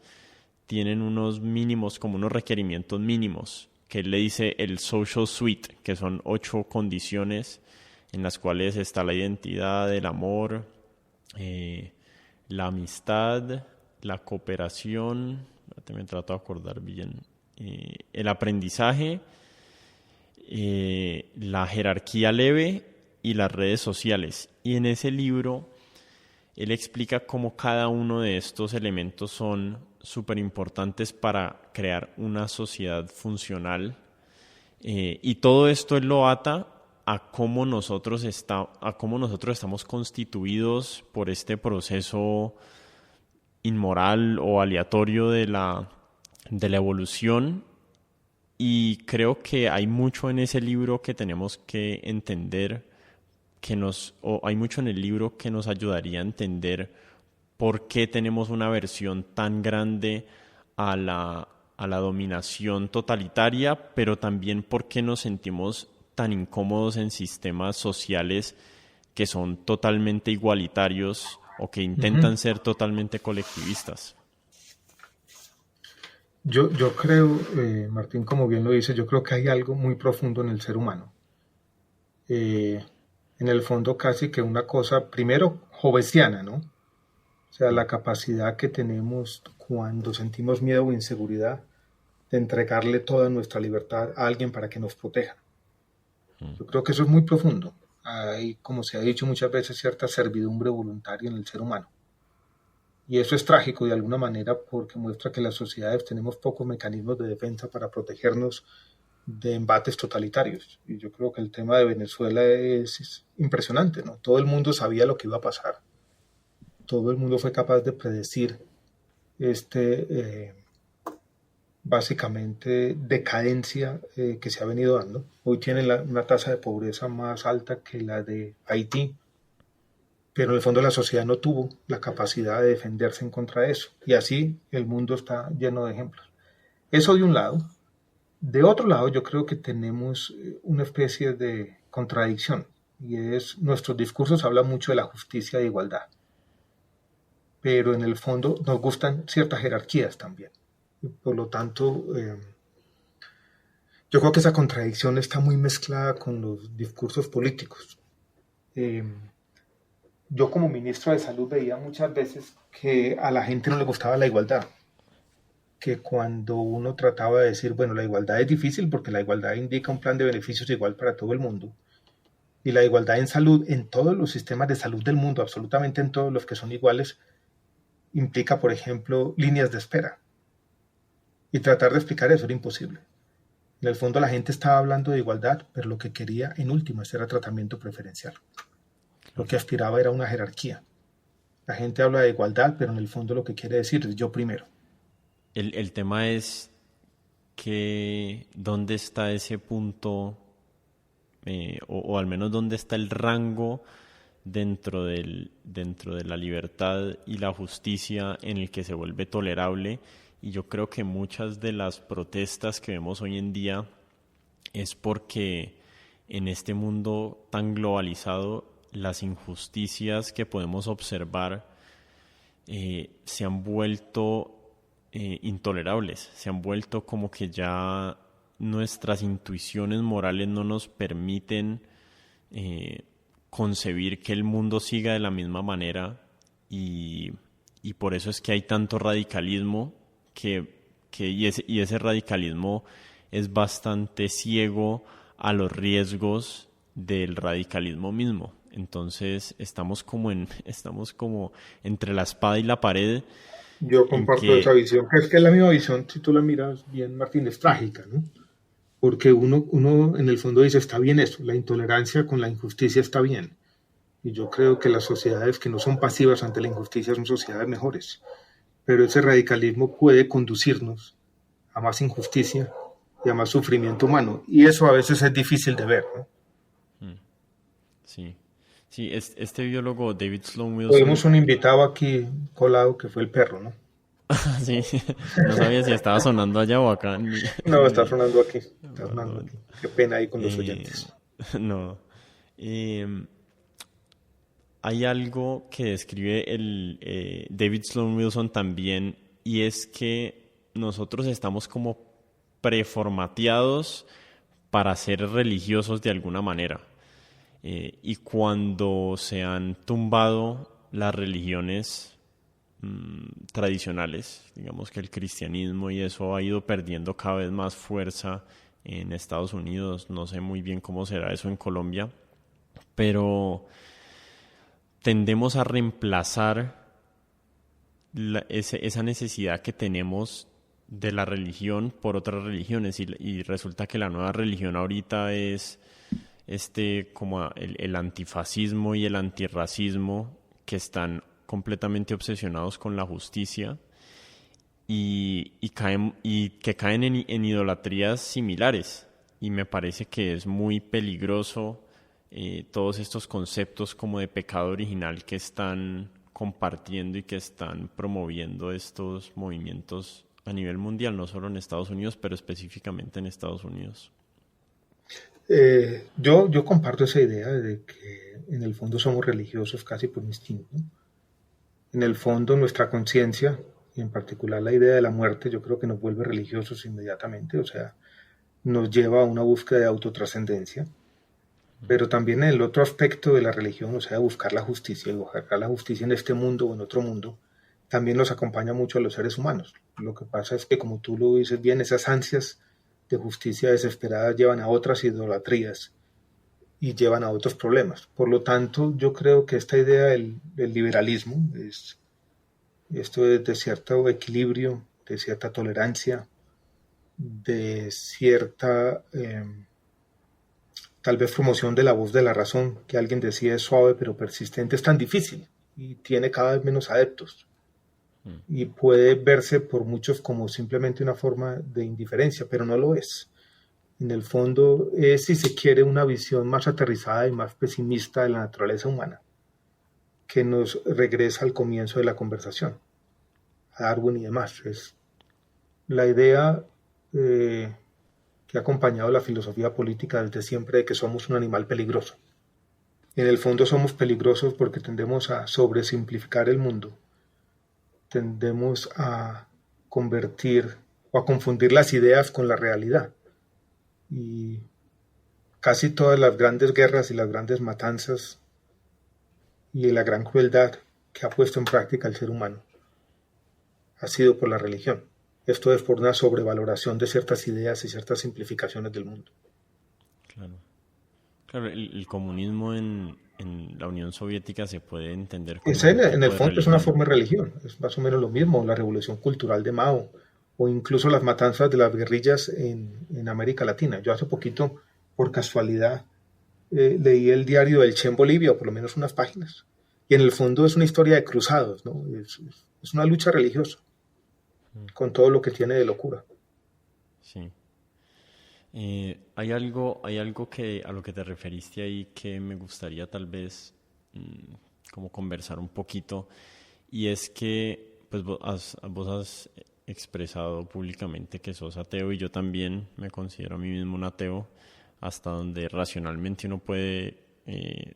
S1: tienen unos mínimos, como unos requerimientos mínimos, que él le dice el social suite, que son 8 condiciones en las cuales está la identidad, el amor, la amistad, la cooperación, me trato de acordar bien, el aprendizaje, la jerarquía leve y las redes sociales. Y en ese libro él explica cómo cada uno de estos elementos son súper importantes para crear una sociedad funcional. Y todo esto él lo ata a cómo nosotros estamos constituidos por este proceso inmoral o aleatorio de la evolución. Y creo que hay mucho en ese libro que tenemos que entender, hay mucho en el libro que nos ayudaría a entender por qué tenemos una aversión tan grande a la dominación totalitaria, pero también por qué nos sentimos tan incómodos en sistemas sociales que son totalmente igualitarios o que intentan ser totalmente colectivistas.
S2: Yo creo, Martín, como bien lo dice, yo creo que hay algo muy profundo en el ser humano. En el fondo casi que una cosa, primero, jovesiana, ¿no? O sea, la capacidad que tenemos cuando sentimos miedo o inseguridad de entregarle toda nuestra libertad a alguien para que nos proteja. Yo creo que eso es muy profundo. Hay, como se ha dicho muchas veces, cierta servidumbre voluntaria en el ser humano. Y eso es trágico de alguna manera porque muestra que las sociedades tenemos pocos mecanismos de defensa para protegernos de embates totalitarios. Y yo creo que el tema de Venezuela es impresionante, ¿no? Todo el mundo sabía lo que iba a pasar. Todo el mundo fue capaz de predecir este básicamente decadencia que se ha venido dando. Hoy tienen una tasa de pobreza más alta que la de Haití, pero en el fondo la sociedad no tuvo la capacidad de defenderse en contra de eso. Y así el mundo está lleno de ejemplos. Eso de un lado. De otro lado, yo creo que tenemos una especie de contradicción, y es nuestros discursos hablan mucho de la justicia e igualdad, pero en el fondo nos gustan ciertas jerarquías también. Y por lo tanto, yo creo que esa contradicción está muy mezclada con los discursos políticos. Eh, yo como ministro de Salud veía muchas veces que a la gente no le gustaba la igualdad, que cuando uno trataba de decir, bueno, la igualdad es difícil porque la igualdad indica un plan de beneficios igual para todo el mundo, y la igualdad en salud, en todos los sistemas de salud del mundo, absolutamente en todos los que son iguales, implica, por ejemplo, líneas de espera. Y tratar de explicar eso era imposible. En el fondo la gente estaba hablando de igualdad, pero lo que quería en últimas era tratamiento preferencial. Lo que aspiraba era una jerarquía. La gente habla de igualdad, pero en el fondo lo que quiere decir es yo primero.
S1: El tema es que dónde está ese punto, o al menos dónde está el rango dentro de la libertad y la justicia en el que se vuelve tolerable. Y yo creo que muchas de las protestas que vemos hoy en día es porque en este mundo tan globalizado las injusticias que podemos observar se han vuelto intolerables, se han vuelto como que ya nuestras intuiciones morales no nos permiten concebir que el mundo siga de la misma manera, y por eso es que hay tanto radicalismo y ese radicalismo es bastante ciego a los riesgos del radicalismo mismo. Entonces estamos como entre la espada y la pared.
S2: Yo
S1: En
S2: comparto esa
S1: que
S2: visión, que es la misma visión, si tú la miras bien, Martín, es trágica, ¿no? Porque uno en el fondo dice, está bien eso, la intolerancia con la injusticia está bien. Y yo creo que las sociedades que no son pasivas ante la injusticia son sociedades mejores. Pero ese radicalismo puede conducirnos a más injusticia y a más sufrimiento humano. Y eso a veces es difícil de ver, ¿no?
S1: sí, sí, este biólogo David Sloan
S2: Tuvimos
S1: Wilson.
S2: un invitado aquí colado que fue el perro, ¿no?
S1: Sí, no sabía si estaba sonando allá o acá.
S2: No, está sonando aquí. Está sonando aquí. Qué pena ahí con los
S1: Eh,
S2: oyentes.
S1: no. Hay algo que describe el David Sloan Wilson también, y es que nosotros estamos como preformateados para ser religiosos de alguna manera. Y cuando se han tumbado las religiones tradicionales, digamos que el cristianismo y eso ha ido perdiendo cada vez más fuerza en Estados Unidos, no sé muy bien cómo será eso en Colombia, pero tendemos a reemplazar esa necesidad que tenemos de la religión por otras religiones, y resulta que la nueva religión ahorita es como el antifascismo y el antirracismo, que están completamente obsesionados con la justicia y que caen en idolatrías similares, y me parece que es muy peligroso todos estos conceptos como de pecado original que están compartiendo y que están promoviendo estos movimientos a nivel mundial, no solo en Estados Unidos, pero específicamente en Estados Unidos.
S2: Yo comparto esa idea de que en el fondo somos religiosos casi por instinto. En el fondo nuestra conciencia, y en particular la idea de la muerte, yo creo que nos vuelve religiosos inmediatamente, o sea, nos lleva a una búsqueda de autotrascendencia. Pero también en el otro aspecto de la religión, o sea, buscar la justicia, y buscar la justicia en este mundo o en otro mundo, también nos acompaña mucho a los seres humanos. Lo que pasa es que, como tú lo dices bien, esas ansias de justicia desesperadas llevan a otras idolatrías y llevan a otros problemas. Por lo tanto, yo creo que esta idea del liberalismo es esto de cierto equilibrio, de cierta tolerancia, de cierta tal vez promoción de la voz de la razón, que alguien decía es suave pero persistente, es tan difícil y tiene cada vez menos adeptos. y puede verse por muchos como simplemente una forma de indiferencia, pero no lo es. En el fondo es, si se quiere, una visión más aterrizada y más pesimista de la naturaleza humana, que nos regresa al comienzo de la conversación, a Darwin y demás. Es la idea que ha acompañado la filosofía política desde siempre de que somos un animal peligroso. En el fondo somos peligrosos porque tendemos a sobresimplificar el mundo, tendemos a convertir o a confundir las ideas con la realidad. Y casi todas las grandes guerras y las grandes matanzas y la gran crueldad que ha puesto en práctica el ser humano ha sido por la religión. Esto es por una sobrevaloración de ciertas ideas y ciertas simplificaciones del mundo.
S1: Claro. Claro, el comunismo en la Unión Soviética se puede entender como un
S2: En el
S1: tipo de
S2: fondo es una
S1: religión.
S2: forma de religión, es más o menos lo mismo, la revolución cultural de Mao o incluso las matanzas de las guerrillas en América Latina. Yo hace poquito, por casualidad, leí el diario del Che en Bolivia, o por lo menos unas páginas, y en el fondo es una historia de cruzados, ¿no? Es una lucha religiosa, con todo lo que tiene de locura.
S1: Sí. Hay algo que a lo que te referiste ahí que me gustaría tal vez como conversar un poquito, y es que pues vos has expresado públicamente que sos ateo, y yo también me considero a mí mismo un ateo hasta donde racionalmente uno puede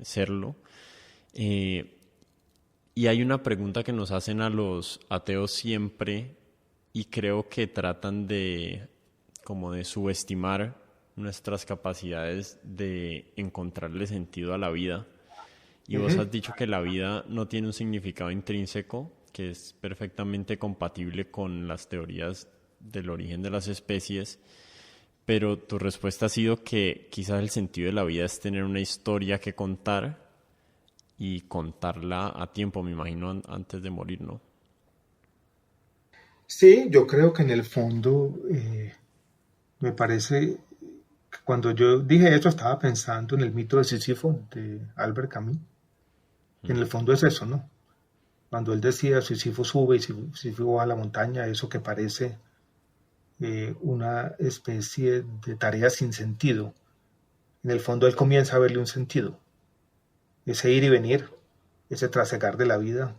S1: serlo. Eh, y hay una pregunta que nos hacen a los ateos siempre, y creo que tratan de como de subestimar nuestras capacidades de encontrarle sentido a la vida. Y vos
S2: Uh-huh.
S1: has dicho que la vida no tiene un significado intrínseco, que es perfectamente compatible con las teorías del origen de las especies, pero tu respuesta ha sido que quizás el sentido de la vida es tener una historia que contar y contarla a tiempo, me imagino, antes de morir, ¿no?
S2: Sí, yo creo que en el fondo me parece que cuando yo dije esto estaba pensando en el mito de Sísifo de Albert Camus. En el fondo es eso, ¿no? Cuando él decía Sísifo sube y Sísifo va a la montaña, eso que parece una especie de tarea sin sentido. En el fondo él comienza a verle un sentido. Ese ir y venir, ese trasegar de la vida,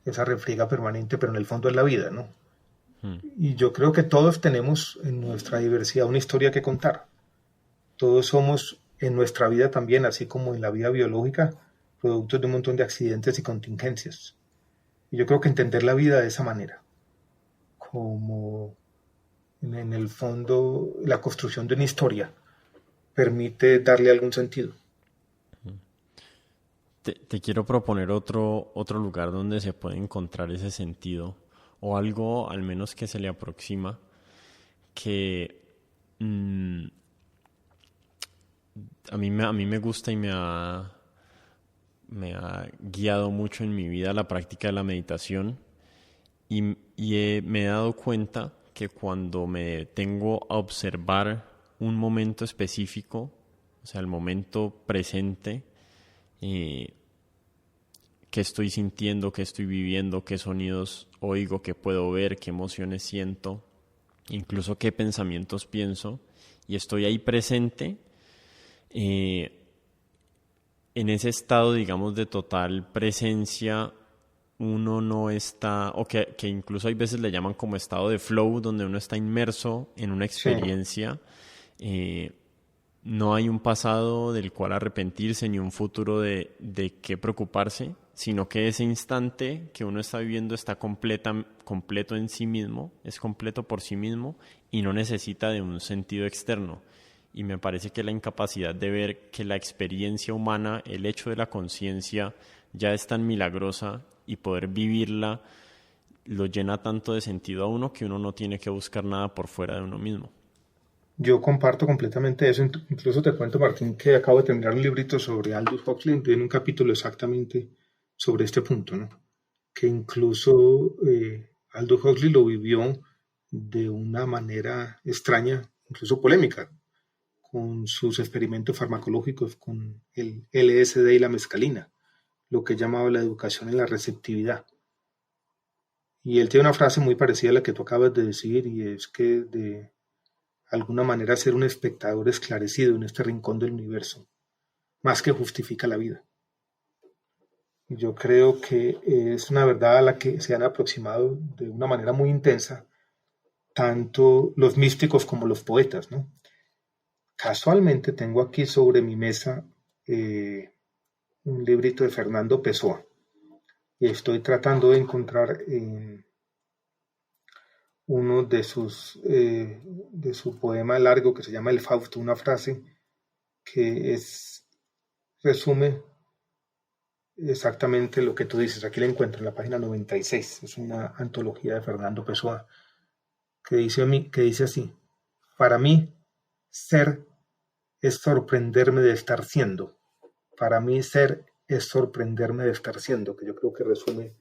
S2: esa refriega permanente, pero en el fondo es la vida, ¿no? Y yo creo que todos tenemos en nuestra diversidad una historia que contar. Todos somos en nuestra vida también, así como en la vida biológica, productos de un montón de accidentes y contingencias. Y yo creo que entender la vida de esa manera, como en el fondo la construcción de una historia, permite darle algún sentido.
S1: Te quiero proponer otro lugar donde se puede encontrar ese sentido, o algo al menos que se le aproxima, que mm, a mí me gusta y me ha guiado mucho en mi vida la práctica de la meditación, me he dado cuenta que cuando me detengo a observar un momento específico, o sea, el momento presente, eh, qué estoy sintiendo, qué estoy viviendo, qué sonidos oigo, qué puedo ver, qué emociones siento, incluso qué pensamientos pienso, y estoy ahí presente, eh, en ese estado, digamos, de total presencia. Uno no está, o que incluso hay veces le llaman como estado de flow, donde uno está inmerso en una
S2: Sí,
S1: experiencia. eh, no hay un pasado del cual arrepentirse ni un futuro de qué preocuparse, sino que ese instante que uno está viviendo está completo en sí mismo, es completo por sí mismo y no necesita de un sentido externo. Y me parece que la incapacidad de ver que la experiencia humana, el hecho de la conciencia, ya es tan milagrosa, y poder vivirla lo llena tanto de sentido a uno que uno no tiene que buscar nada por fuera de uno mismo.
S2: yo comparto completamente eso. Incluso te cuento, Martín, que acabo de terminar un librito sobre Aldous Huxley, tiene un capítulo exactamente sobre este punto, ¿no? Que incluso Aldous Huxley lo vivió de una manera extraña, incluso polémica, con sus experimentos farmacológicos con el LSD y la mescalina, lo que llamaba la educación en la receptividad. Y él tiene una frase muy parecida a la que tú acabas de decir, y es que de alguna manera ser un espectador esclarecido en este rincón del universo, más que justifica la vida. Yo creo que es una verdad a la que se han aproximado de una manera muy intensa, tanto los místicos como los poetas, ¿no? Casualmente tengo aquí sobre mi mesa un librito de Fernando Pessoa y estoy tratando de encontrar en uno de su poema largo que se llama El Fausto, una frase que resume exactamente lo que tú dices. Aquí la encuentro en la página 96. Es una antología de Fernando Pessoa que dice así: para mí, ser es sorprenderme de estar siendo. Para mí, ser es sorprenderme de estar siendo, que yo creo que resume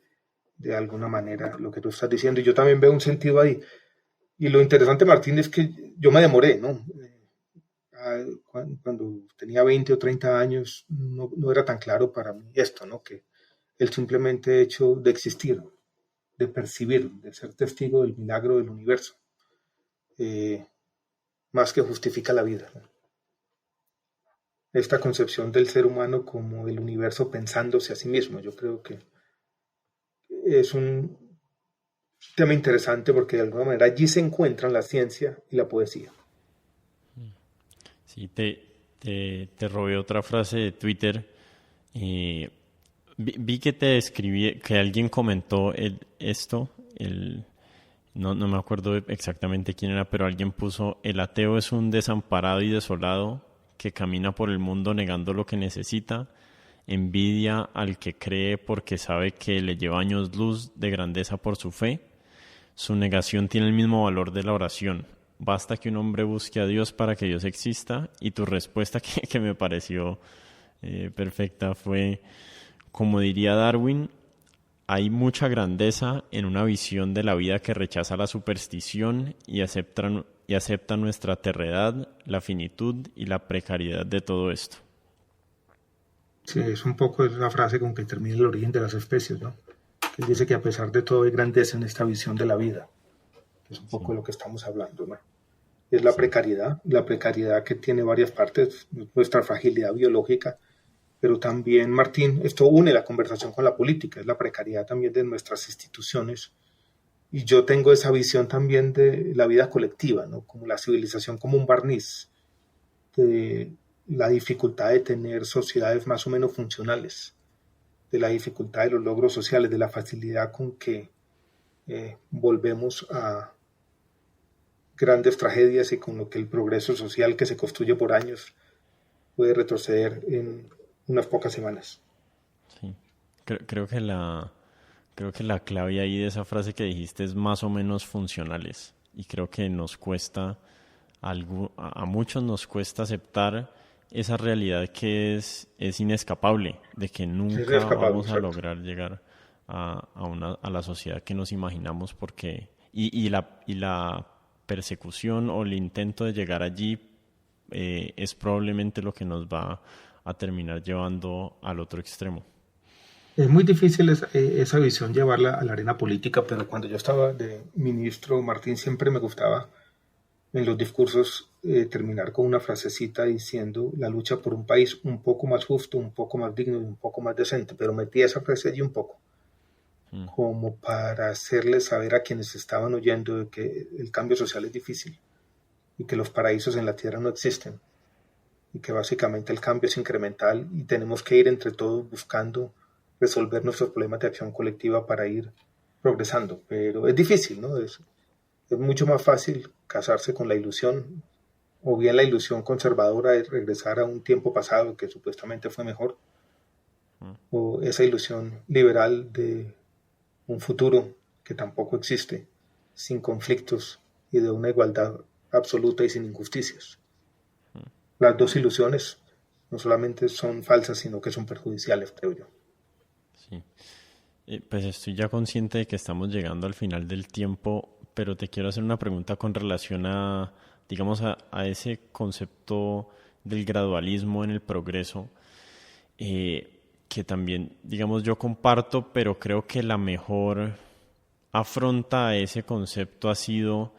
S2: de alguna manera lo que tú estás diciendo. Y yo también veo un sentido ahí. Y lo interesante, Martín, es que yo me demoré, ¿no? Cuando tenía 20 o 30 años, no era tan claro para mí esto, ¿no? Que el simplemente hecho de existir, de percibir, de ser testigo del milagro del universo, más que justifica la vida, ¿no? Esta concepción del ser humano como el universo pensándose a sí mismo, yo creo que es un tema interesante porque de alguna manera allí se encuentran la ciencia y la poesía.
S1: Sí, te robé otra frase de Twitter. Vi que te escribí, que alguien comentó esto, no me acuerdo exactamente quién era, pero alguien puso: el ateo es un desamparado y desolado que camina por el mundo negando lo que necesita, envidia al que cree porque sabe que le lleva años luz de grandeza por su fe. Su negación tiene el mismo valor de la oración. Basta que un hombre busque a Dios para que Dios exista. Y tu respuesta, que me pareció perfecta, fue: como diría Darwin, hay mucha grandeza en una visión de la vida que rechaza la superstición y acepta nuestra terredad, la finitud y la precariedad de todo esto.
S2: Sí, es un poco una frase con que termina el origen de las especies, ¿no? Él dice que a pesar de todo hay grandeza en esta visión de la vida. Es un poco de lo que estamos hablando, ¿no? Es la precariedad que tiene varias partes, nuestra fragilidad biológica, pero también, Martín, esto une la conversación con la política, es la precariedad también de nuestras instituciones. Y yo tengo esa visión también de la vida colectiva, ¿no? Como la civilización como un barniz, de la dificultad de tener sociedades más o menos funcionales, de la dificultad de los logros sociales, de la facilidad con que volvemos a grandes tragedias y con lo que el progreso social que se construye por años puede retroceder en unas pocas semanas.
S1: Sí. Creo que la clave ahí de esa frase que dijiste es más o menos funcionales. Y creo que a muchos nos cuesta aceptar esa realidad que es inescapable, de que nunca vamos a lograr llegar a la sociedad que nos imaginamos, porque y la persecución o el intento de llegar allí es probablemente lo que nos va a terminar llevando al otro extremo.
S2: Es muy difícil esa visión llevarla a la arena política, pero cuando yo estaba de ministro, Martín, siempre me gustaba en los discursos terminar con una frasecita diciendo la lucha por un país un poco más justo, un poco más digno y un poco más decente, pero metí esa frase allí un poco, como para hacerles saber a quienes estaban oyendo de que el cambio social es difícil y que los paraísos en la tierra no existen y que básicamente el cambio es incremental y tenemos que ir entre todos buscando resolver nuestros problemas de acción colectiva para ir progresando, pero es difícil, ¿no? Es mucho más fácil casarse con la ilusión, o bien la ilusión conservadora de regresar a un tiempo pasado que supuestamente fue mejor, o esa ilusión liberal de un futuro que tampoco existe, sin conflictos y de una igualdad absoluta y sin injusticias. Las dos ilusiones no solamente son falsas, sino que son perjudiciales, creo yo.
S1: Sí. Pues estoy ya consciente de que estamos llegando al final del tiempo, pero te quiero hacer una pregunta con relación digamos, a ese concepto del gradualismo en el progreso, que también, digamos, yo comparto, pero creo que la mejor afronta a ese concepto ha sido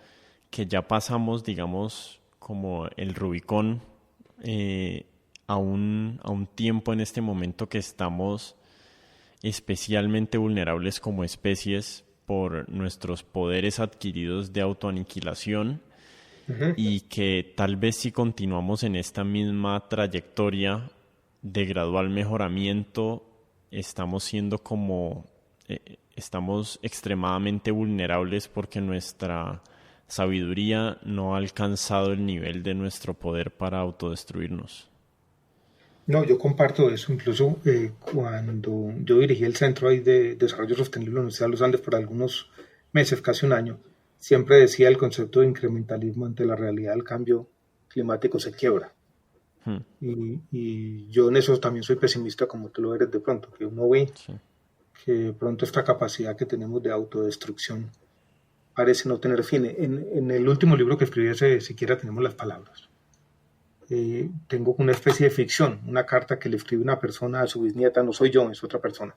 S1: que ya pasamos, digamos, como el Rubicón a un tiempo en este momento que estamos especialmente vulnerables como especies por nuestros poderes adquiridos de autoaniquilación. Uh-huh. Y que tal vez si continuamos en esta misma trayectoria de gradual mejoramiento, estamos extremadamente vulnerables porque nuestra sabiduría no ha alcanzado el nivel de nuestro poder para autodestruirnos.
S2: No, yo comparto eso. Incluso cuando yo dirigí el Centro ahí de Desarrollo Sostenible de la Universidad de los Andes por algunos meses, casi un año, siempre decía el concepto de incrementalismo ante la realidad del cambio climático se quiebra. Y yo en eso también soy pesimista, como tú lo eres de pronto, que uno ve que pronto esta capacidad que tenemos de autodestrucción parece no tener fin. En el último libro que escribí, siquiera tenemos las palabras. Tengo una especie de ficción, una carta que le escribe una persona a su bisnieta, no soy yo, es otra persona,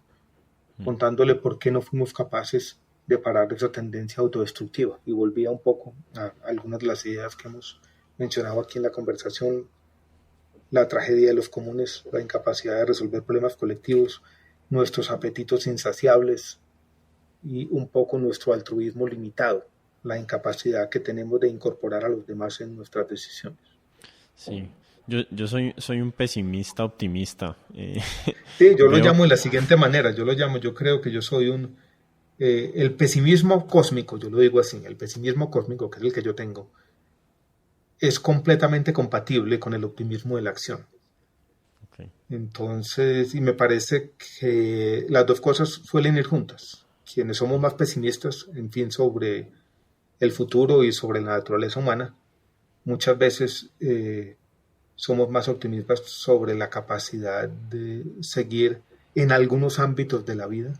S2: contándole por qué no fuimos capaces de parar esa tendencia autodestructiva. Y volvía un poco a algunas de las ideas que hemos mencionado aquí en la conversación: la tragedia de los comunes, la incapacidad de resolver problemas colectivos, nuestros apetitos insaciables y un poco nuestro altruismo limitado, la incapacidad que tenemos de incorporar a los demás en nuestras decisiones.
S1: Sí, yo soy un pesimista optimista.
S2: Sí, yo lo llamo de la siguiente manera, yo creo que yo soy el pesimismo cósmico, yo lo digo así, el pesimismo cósmico, que es el que yo tengo, es completamente compatible con el optimismo de la acción. Okay. Entonces, y me parece que las dos cosas suelen ir juntas. Quienes somos más pesimistas, en fin, sobre el futuro y sobre la naturaleza humana, muchas veces somos más optimistas sobre la capacidad de seguir en algunos ámbitos de la vida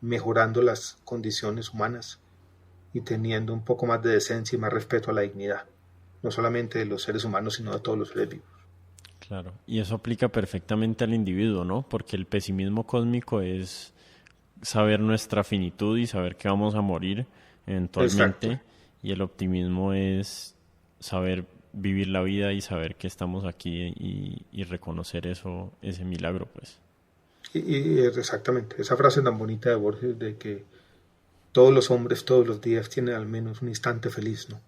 S2: mejorando las condiciones humanas y teniendo un poco más de decencia y más respeto a la dignidad, no solamente de los seres humanos, sino de todos los seres vivos.
S1: Claro, y eso aplica perfectamente al individuo, ¿no? Porque el pesimismo cósmico es saber nuestra finitud y saber que vamos a morir eventualmente. Exacto. Y el optimismo es saber vivir la vida y saber que estamos aquí y reconocer ese milagro, pues.
S2: Y exactamente, esa frase tan bonita de Borges de que todos los hombres todos los días tienen al menos un instante feliz, ¿no?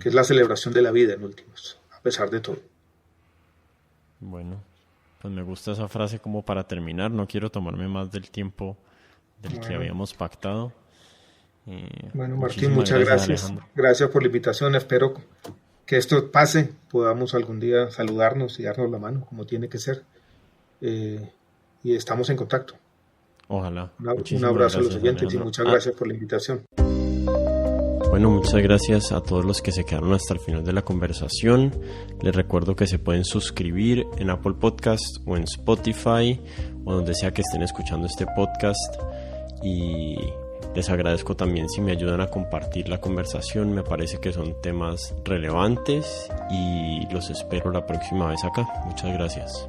S2: Que es la celebración de la vida en últimas, a pesar de todo.
S1: Bueno, pues me gusta esa frase como para terminar. No quiero tomarme más del tiempo del que habíamos pactado.
S2: Bueno, Martín, muchas gracias. Gracias por la invitación. Espero que esto pase, podamos algún día saludarnos y darnos la mano, como tiene que ser. Y estamos en contacto.
S1: Ojalá.
S2: Un abrazo a los oyentes, Alejandro. Y muchas gracias por la invitación.
S1: Bueno, muchas gracias a todos los que se quedaron hasta el final de la conversación. Les recuerdo que se pueden suscribir en Apple Podcast o en Spotify o donde sea que estén escuchando este podcast. Y les agradezco también si me ayudan a compartir la conversación. Me parece que son temas relevantes y los espero la próxima vez acá. Muchas gracias.